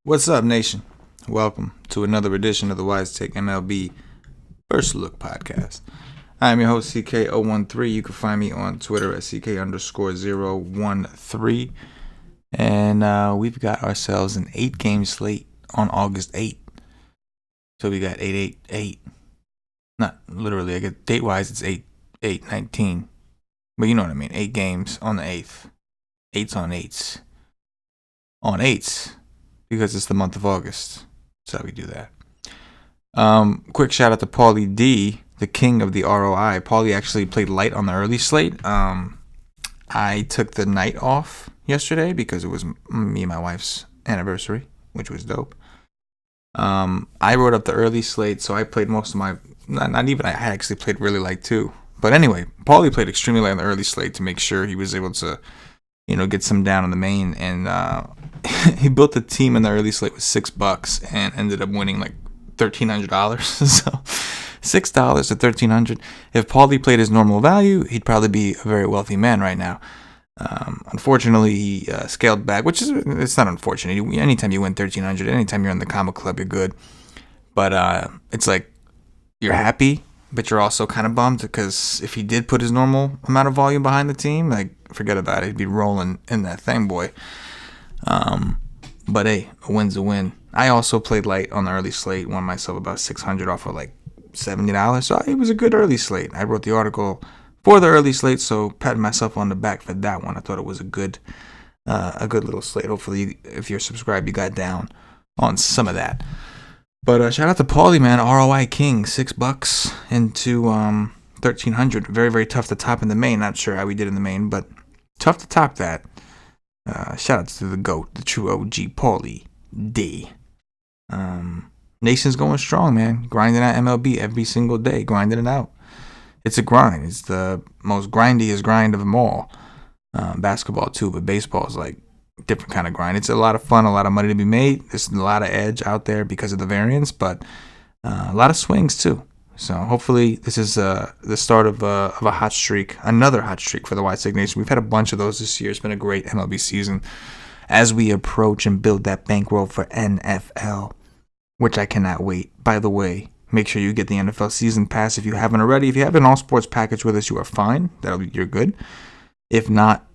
What's up, nation? Welcome to another edition of the Wise Take MLB First Look podcast. I'm your host, CK013. You can find me on Twitter at CK_013. And we've got ourselves an 8-game slate on August 8th. So we got 8-8-8. Not literally, I get date-wise, it's 8-8-19. But you know what I mean. 8 games on the 8th. 8s on 8s. On 8s. Because it's the month of August. That's how we do that. Quick shout out to Paulie D, the king of the ROI. Paulie actually played light on the early slate. I took the night off yesterday because it was me and my wife's anniversary, which was dope. I wrote up the early slate, so I played most of my... Not even, I actually played really light too. But anyway, Paulie played extremely light on the early slate to make sure he was able to, get some down on the main. And he built the team in the early slate with $6 and ended up winning like $1,300. So $6 to $1,300. If Paulie played his normal value, he'd probably be a very wealthy man right now. Unfortunately, he scaled back, it's not unfortunate. Anytime you win $1,300, anytime you're in the comic club, you're good. But it's like you're happy, but you're also kind of bummed because if he did put his normal amount of volume behind the team, like, forget about it. He'd be rolling in that thing, boy. But hey, a win's a win. I also played light on the early slate, won myself about $600 off of like $70. So it was a good early slate. I wrote the article for the early slate, so patting myself on the back for that one. I thought it was a good little slate. Hopefully, if you're subscribed, you got down on some of that. But shout out to Paulie, man, ROI King, $6 into $1,300. Very, very tough to top in the main. Not sure how we did in the main, but tough to top that. Shout out to the GOAT, the true OG, Paulie D. Nation's going strong, man. Grinding out MLB every single day, grinding it out. It's a grind. It's the most grindiest grind of them all. Basketball too, but baseball is like a different kind of grind. It's a lot of fun, a lot of money to be made. There's a lot of edge out there because of the variance, but a lot of swings too. So hopefully this is the start of a hot streak, another hot streak for the White Stick Nation. We've had a bunch of those this year. It's been a great MLB season as we approach and build that bankroll for NFL, which I cannot wait. By the way, make sure you get the NFL season pass if you haven't already. If you have an all sports package with us, you are fine. You're good. If not,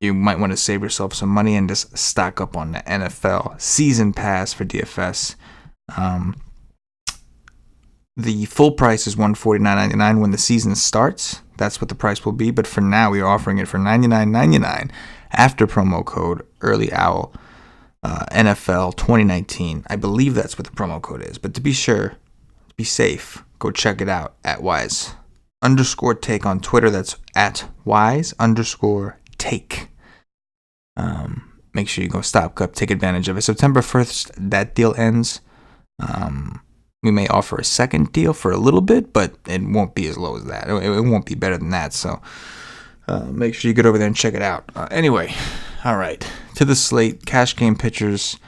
you might want to save yourself some money and just stock up on the NFL season pass for DFS. The full price is $149.99 when the season starts. That's what the price will be. But for now, we are offering it for $99.99 after promo code EarlyOwl NFL 2019. I believe that's what the promo code is. But to be sure, to be safe, go check it out at Wise_Take on Twitter. That's at Wise_Take. Make sure you go stock up, take advantage of it. September 1st, that deal ends. We may offer a second deal for a little bit, but it won't be as low as that. It won't be better than that. So make sure you get over there and check it out. Anyway, all right. To the slate, cash game pitchers.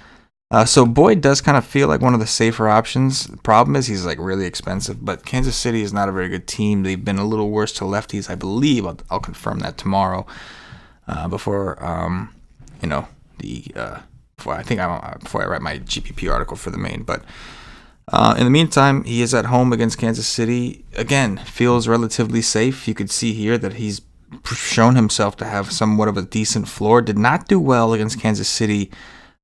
So Boyd does kind of feel like one of the safer options. The problem is he's like really expensive, but Kansas City is not a very good team. They've been a little worse to lefties, I believe. I'll confirm that tomorrow before before I write my GPP article for the main, but. In the meantime, he is at home against Kansas City. Again, feels relatively safe. You could see here that he's shown himself to have somewhat of a decent floor. Did not do well against Kansas City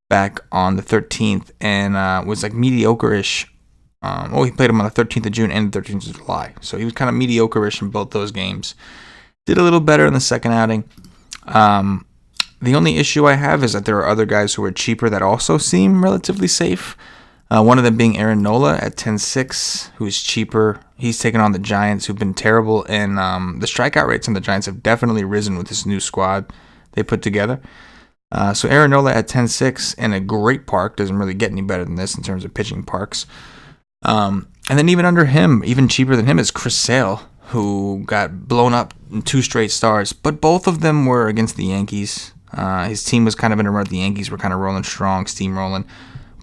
back on the 13th and was like mediocre-ish. He played him on the 13th of June and the 13th of July. So he was kind of mediocre-ish in both those games. Did a little better in the second outing. The only issue I have is that there are other guys who are cheaper that also seem relatively safe. One of them being Aaron Nola at 10-6, who's cheaper. He's taken on the Giants, who've been terrible, and the strikeout rates on the Giants have definitely risen with this new squad they put together. So Aaron Nola at 10-6 in a great park. Doesn't really get any better than this in terms of pitching parks. And then even under him, even cheaper than him, is Chris Sale, who got blown up in 2 straight stars. But both of them were against the Yankees. His team was kind of in a rut. The Yankees were kind of rolling strong, steamrolling.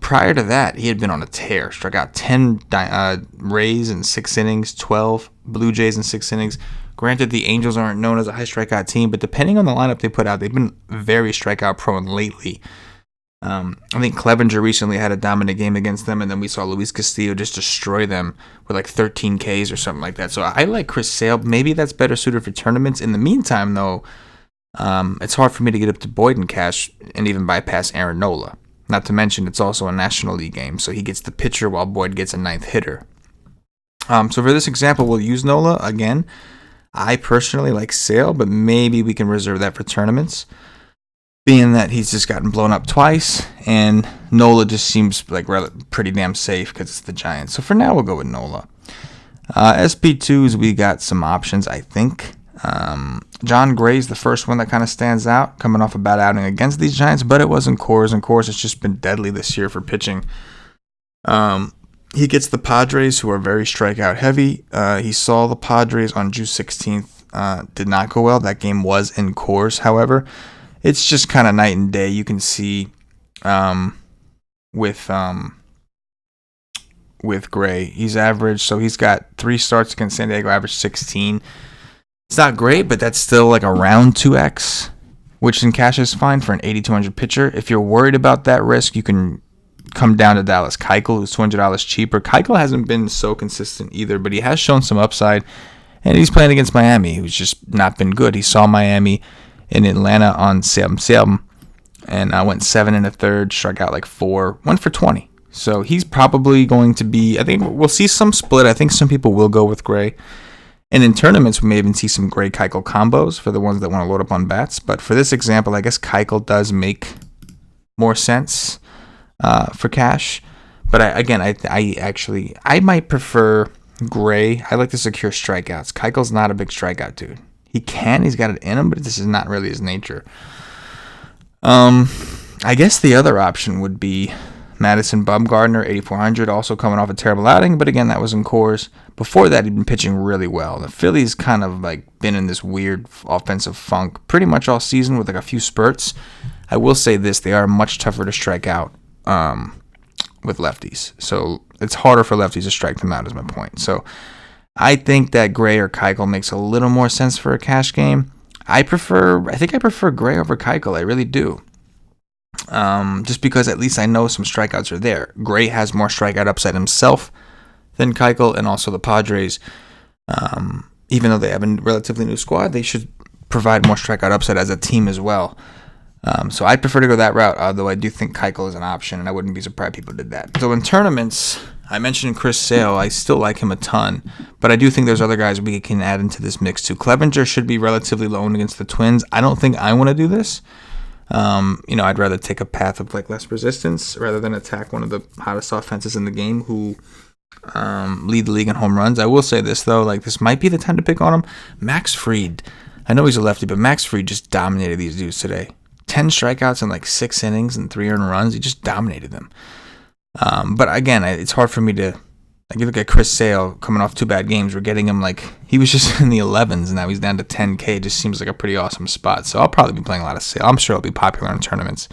Prior to that, he had been on a tear. Struck out 10 Rays in 6 innings, 12 Blue Jays in 6 innings. Granted, the Angels aren't known as a high strikeout team, but depending on the lineup they put out, they've been very strikeout prone lately. I think Clevenger recently had a dominant game against them, and then we saw Luis Castillo just destroy them with like 13 Ks or something like that. So I like Chris Sale. Maybe that's better suited for tournaments. In the meantime, though, it's hard for me to get up to Boyd in cash and even bypass Aaron Nola. Not to mention, it's also a National League game, so he gets the pitcher while Boyd gets a ninth hitter. So for this example, we'll use Nola again. I personally like Sale, but maybe we can reserve that for tournaments, being that he's just gotten blown up twice, and Nola just seems like pretty damn safe because it's the Giants. So for now, we'll go with Nola. SP2s, we got some options, I think. John Gray's the first one that kind of stands out, coming off a bad outing against these Giants, but it wasn't Coors, and Coors has just been deadly this year for pitching. He gets the Padres, who are very strikeout heavy. He saw the Padres on June 16th. Did not go well. That game was in Coors, however. It's just kind of night and day. You can see with Gray, he's average. So he's got 3 starts against San Diego, average 16. It's not great, but that's still like around 2x, which in cash is fine for an 8,200 pitcher. If you're worried about that risk, you can come down to Dallas Keuchel, who's $200 cheaper. Keuchel hasn't been so consistent either, but he has shown some upside, and he's playing against Miami, who's just not been good. He saw Miami in Atlanta on Salem, and I went 7 1/3, struck out like 4, went for 20. So he's probably going to be, I think we'll see some split. I think some people will go with Gray. And in tournaments, we may even see some Gray Keuchel combos for the ones that want to load up on bats. But for this example, I guess Keuchel does make more sense for cash. But I might prefer Gray. I like to secure strikeouts. Keuchel's not a big strikeout dude. He's got it in him, but this is not really his nature. I guess the other option would be Madison Bumgarner, 8,400, also coming off a terrible outing, but again, that was in Coors. Before that, he'd been pitching really well. The Phillies kind of like been in this weird offensive funk pretty much all season with like a few spurts. I will say this, they are much tougher to strike out with lefties. So it's harder for lefties to strike them out is my point. So I think that Gray or Keuchel makes a little more sense for a cash game. I think I prefer Gray over Keuchel. I really do. Just because at least I know some strikeouts are there. Gray has more strikeout upside himself than Keuchel, and also the Padres, even though they have a relatively new squad, they should provide more strikeout upside as a team as well. So I'd prefer to go that route, although I do think Keuchel is an option, and I wouldn't be surprised if people did that. So in tournaments, I mentioned Chris Sale. I still like him a ton, but I do think there's other guys we can add into this mix too. Clevenger should be relatively low against the Twins. I don't think I want to do this. I'd rather take a path of like less resistance rather than attack one of the hottest offenses in the game who lead the league in home runs. I will say this though, like this might be the time to pick on him. Max Fried, I know he's a lefty, but Max Fried just dominated these dudes today. 10 strikeouts in like 6 innings and 3 earned runs. He just dominated them. But again, it's hard for me to. Like you look at Chris Sale coming off 2 bad games. We're getting him like he was just in the 11s, and now he's down to 10K. It just seems like a pretty awesome spot. So I'll probably be playing a lot of Sale. I'm sure it'll be popular in tournaments.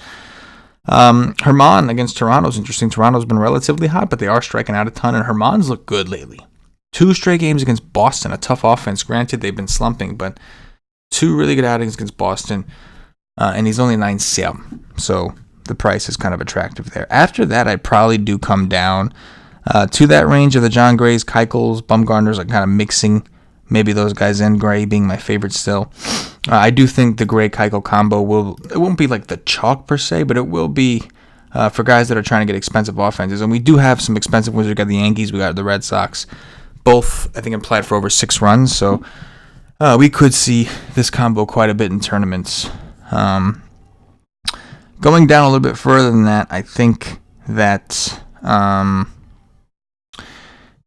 Herman against Toronto is interesting. Toronto's been relatively hot, but they are striking out a ton, and Herman's looked good lately. 2 straight games against Boston, a tough offense. Granted, they've been slumping, but 2 really good outings against Boston, and he's only 9-7. So the price is kind of attractive there. After that, I'd probably do come down to that range of the John Grays, Keuchels, Bumgarners, like kind of mixing maybe those guys in, Gray being my favorite still. I do think the Gray Keuchel combo won't be like the chalk per se, but it will be for guys that are trying to get expensive offenses. And we do have some expensive ones. We got the Yankees, we got the Red Sox, both I think implied for over 6 runs. So we could see this combo quite a bit in tournaments. Going down a little bit further than that, I think that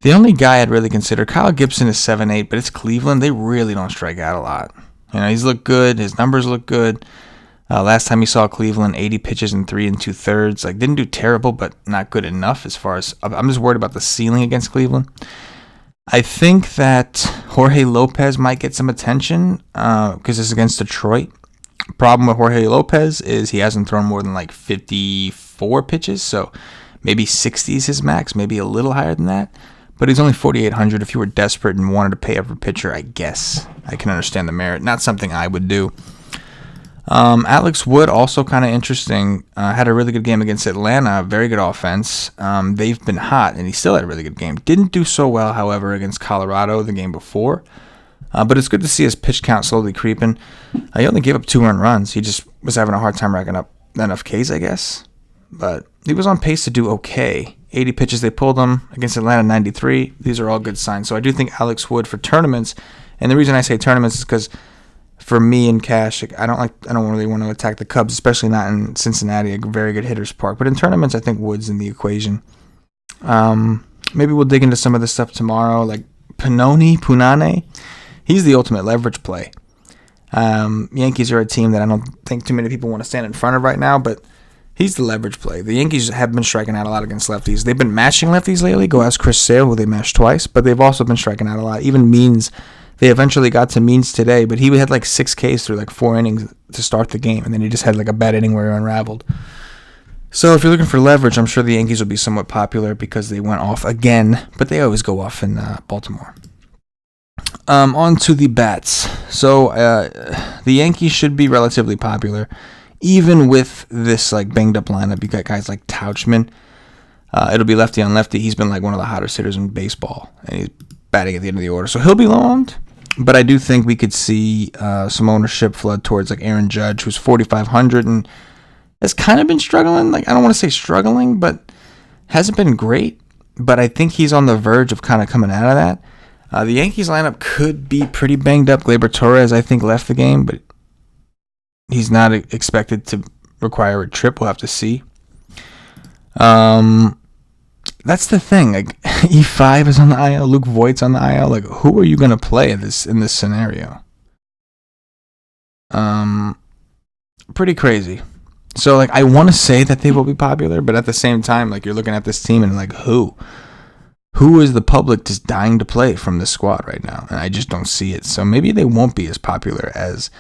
the only guy I'd really consider, Kyle Gibson is 7-8, but it's Cleveland. They really don't strike out a lot. He's looked good. His numbers look good. Last time he saw Cleveland, 80 pitches in 3 2/3. Like, didn't do terrible, but not good enough as far as... I'm just worried about the ceiling against Cleveland. I think that Jorge Lopez might get some attention because it's against Detroit. Problem with Jorge Lopez is he hasn't thrown more than like 54 pitches, so maybe 60 is his max, maybe a little higher than that. But he's only 4,800. If you were desperate and wanted to pay up for pitcher, I guess I can understand the merit. Not something I would do. Alex Wood, also kind of interesting, had a really good game against Atlanta. Very good offense. They've been hot, and he still had a really good game. Didn't do so well, however, against Colorado the game before. But it's good to see his pitch count slowly creeping. He only gave up 2 earned runs. He just was having a hard time racking up enough Ks, I guess. But he was on pace to do okay. 80 pitches they pulled him against Atlanta, 93. These are all good signs. So I do think Alex Wood for tournaments, and the reason I say tournaments is because for me in cash, I don't really want to attack the Cubs, especially not in Cincinnati, a very good hitter's park. But in tournaments, I think Wood's in the equation. Maybe we'll dig into some of this stuff tomorrow, like Punane. He's the ultimate leverage play. Yankees are a team that I don't think too many people want to stand in front of right now, but he's the leverage play. The Yankees have been striking out a lot against lefties. They've been mashing lefties lately. Go ask Chris Sale, who they mashed twice, but they've also been striking out a lot. Even Means, they eventually got to Means today, but he had like 6 Ks through like 4 innings to start the game, and then he just had like a bad inning where he unraveled. So if you're looking for leverage, I'm sure the Yankees will be somewhat popular because they went off again, but they always go off in Baltimore. On to the bats. So the Yankees should be relatively popular, even with this like banged up lineup. You got guys like Tauchman. It'll be lefty on lefty. He's been like one of the hottest hitters in baseball, and he's batting at the end of the order. So he'll be low owned, but I do think we could see some ownership flood towards like Aaron Judge, who's 4,500 and has kind of been struggling. Like, I don't want to say struggling, but hasn't been great. But I think he's on the verge of kind of coming out of that. The Yankees lineup could be pretty banged up. Gleyber Torres, I think, left the game, but he's not expected to require a trip. We'll have to see. That's the thing. Like, E5 is on the IL. Luke Voigt's on the IL. Like, who are you going to play in this scenario? Pretty crazy. So, like, I want to say that they will be popular, but at the same time, like, you're looking at this team and, like, who? Who is the public just dying to play from this squad right now? And I just don't see it. So maybe they won't be as popular as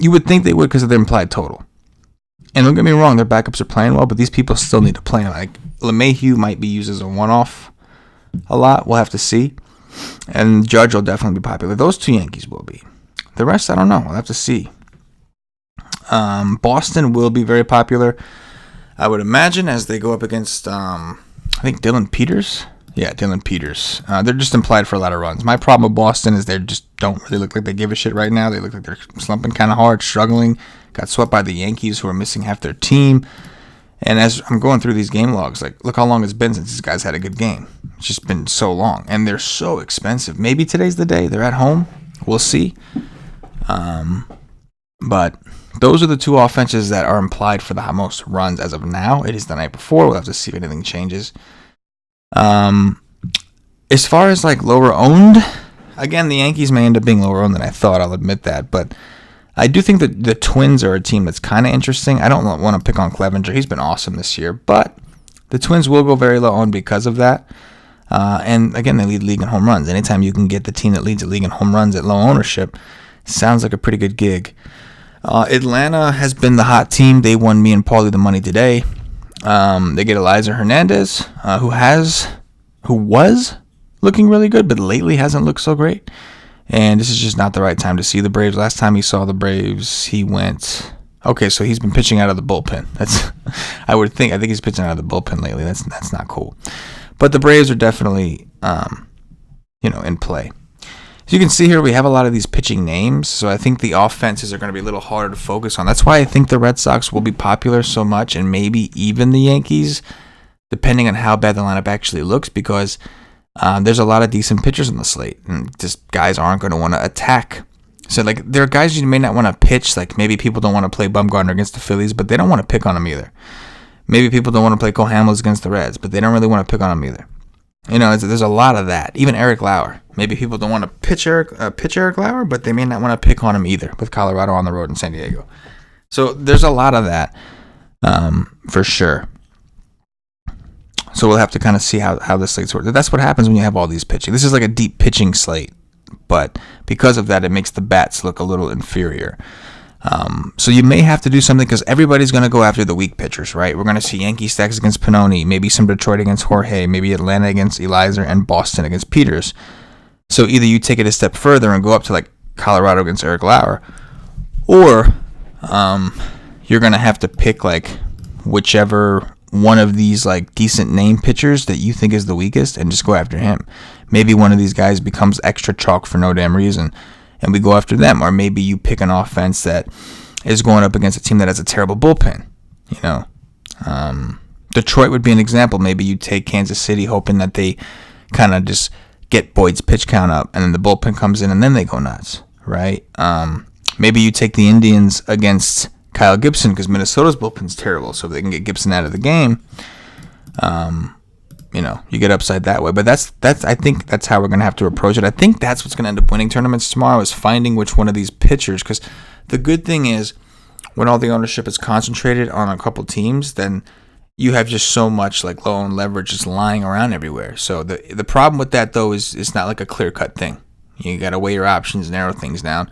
you would think they would because of their implied total. And don't get me wrong, their backups are playing well, but these people still need to play. Like, LeMahieu might be used as a one-off a lot. We'll have to see. And Judge will definitely be popular. Those 2 Yankees will be. The rest, I don't know. We'll have to see. Boston will be very popular, I would imagine, as they go up against, I think, Dylan Peters. Yeah, Dylan Peters. They're just implied for a lot of runs. My problem with Boston is they just don't really look like they give a shit right now. They look like they're slumping kind of hard, struggling. Got swept by the Yankees, who are missing half their team. And as I'm going through these game logs, like, look how long it's been since these guys had a good game. It's just been so long. And they're so expensive. Maybe today's the day. They're at home. We'll see. But those are the 2 offenses that are implied for the most runs as of now. It is the night before. We'll have to see if anything changes. As far as like lower owned, again, the Yankees may end up being lower owned than I thought. I'll admit that, but I do think that the Twins are a team that's kind of interesting. I don't want to pick on Clevenger. He's been awesome this year, but the Twins will go very low owned because of that. And again, they lead the league in home runs. Anytime you can get the team that leads the league in home runs at low ownership, sounds like a pretty good gig. Atlanta has been the hot team. They won me and Paulie the money today. They get Eliza Hernandez, who was looking really good, but lately hasn't looked so great. And this is just not the right time to see the Braves. Last time he saw the Braves, he went... Okay, so he's been pitching out of the bullpen. I think he's pitching out of the bullpen lately. That's not cool. But the Braves are definitely, in play. As you can see here, we have a lot of these pitching names, so I think the offenses are going to be a little harder to focus on. That's why I think the Red Sox will be popular so much, and maybe even the Yankees, depending on how bad the lineup actually looks, because there's a lot of decent pitchers on the slate, and just guys aren't going to want to attack. So, like, there are guys you may not want to pitch. Like, maybe people don't want to play Bumgarner against the Phillies, but they don't want to pick on him either. Maybe people don't want to play Cole Hamels against the Reds, but they don't really want to pick on him either. There's a lot of that. Even Eric Lauer. Maybe people don't want to pitch Eric Lauer, but they may not want to pick on him either with Colorado on the road in San Diego. So there's a lot of that for sure. So we'll have to kind of see how the slates work. That's what happens when you have all these pitching. This is like a deep pitching slate, but because of that, it makes the bats look a little inferior. So you may have to do something because everybody's going to go after the weak pitchers, right? We're going to see Yankee stacks against Pannone, maybe some Detroit against Jorge, maybe Atlanta against Eliza, and Boston against Peters. So either you take it a step further and go up to like Colorado against Eric Lauer, or you're going to have to pick like whichever one of these like decent name pitchers that you think is the weakest and just go after him. Maybe one of these guys becomes extra chalk for no damn reason and we go after them. Or maybe you pick an offense that is going up against a team that has a terrible bullpen. You know, Detroit would be an example. Maybe you take Kansas City hoping that they kind of just get Boyd's pitch count up and then the bullpen comes in and then they go nuts, right? Maybe you take the Indians against Kyle Gibson because Minnesota's bullpen's terrible, so if they can get Gibson out of the game, you know, you get upside that way. But that's I think that's how we're going to have to approach it. I think that's what's going to end up winning tournaments tomorrow is finding which one of these pitchers, because the good thing is when all the ownership is concentrated on a couple teams, then you have just so much like low and leverage just lying around everywhere. So the problem with that though is it's not like a clear-cut thing. You got to weigh your options, narrow things down,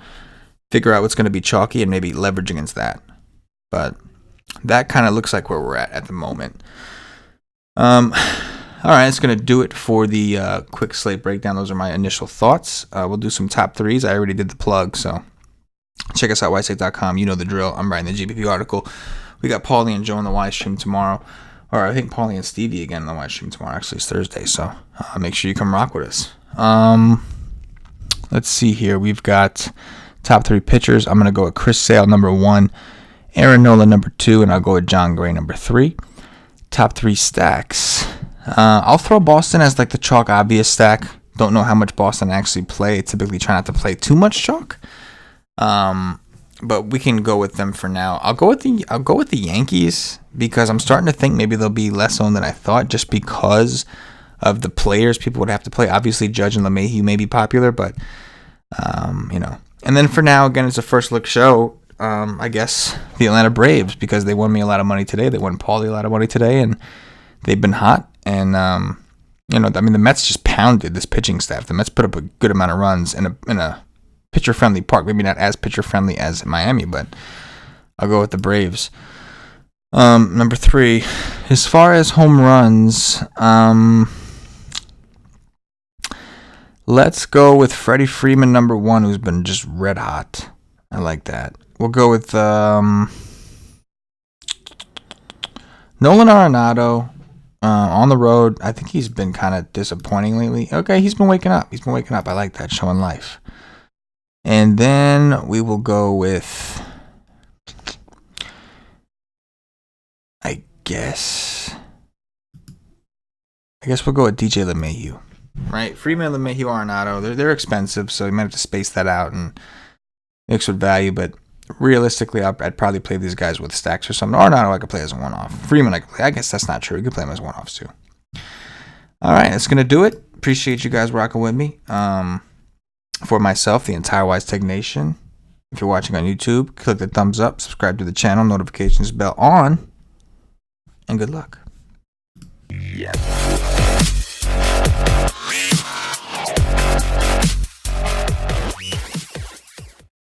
figure out what's going to be chalky, and maybe leverage against that. But that kind of looks like where we're at the moment. All right, that's going to do it for the quick slate breakdown. Those are my initial thoughts. We'll do some top threes. I already did the plug, so check us out, whiteslate.com. You know the drill. I'm writing the GPP article. We got Paulie and Joe on the Y stream tomorrow. Or I think Paulie and Stevie again on the Y stream tomorrow. Actually, it's Thursday, so make sure you come rock with us. Let's see here. We've got top three pitchers. I'm going to go with Chris Sale, number 1. Aaron Nola, number 2. And I'll go with John Gray, number 3. Top three stacks. I'll throw Boston as like the chalk obvious stack. Don't know how much Boston actually play. Typically try not to play too much chalk. But we can go with them for now. I'll go with the Yankees because I'm starting to think maybe they'll be less owned than I thought just because of the players people would have to play. Obviously, Judge and LeMahieu may be popular, but you know. And then for now, again, it's a first look show. I guess the Atlanta Braves because they won me a lot of money today. They won Paulie a lot of money today, and they've been hot. And you know, I mean, the Mets just pounded this pitching staff. The Mets put up a good amount of runs in a pitcher-friendly park. Maybe not as pitcher-friendly as Miami, but I'll go with the Braves. Number 3, as far as home runs, let's go with Freddie Freeman, number 1, who's been just red hot. I like that. We'll go with Nolan Arenado on the road. I think he's been kind of disappointing lately. Okay, he's been waking up. I like that, showing life. And then we will go with, I guess we'll go with DJ LeMahieu. Right? Freeman, LeMahieu, Arenado. They're expensive, so you might have to space that out and mix with value. But realistically, I'd probably play these guys with stacks or something. Arenado I could play as a one-off. Freeman I could play. I guess that's not true. You could play him as one-offs too. All right, that's going to do it. Appreciate you guys rocking with me. For myself, the entire Wise Tech Nation, if you're watching on YouTube, click the thumbs up, subscribe to the channel, notifications bell on, and good luck. Yeah.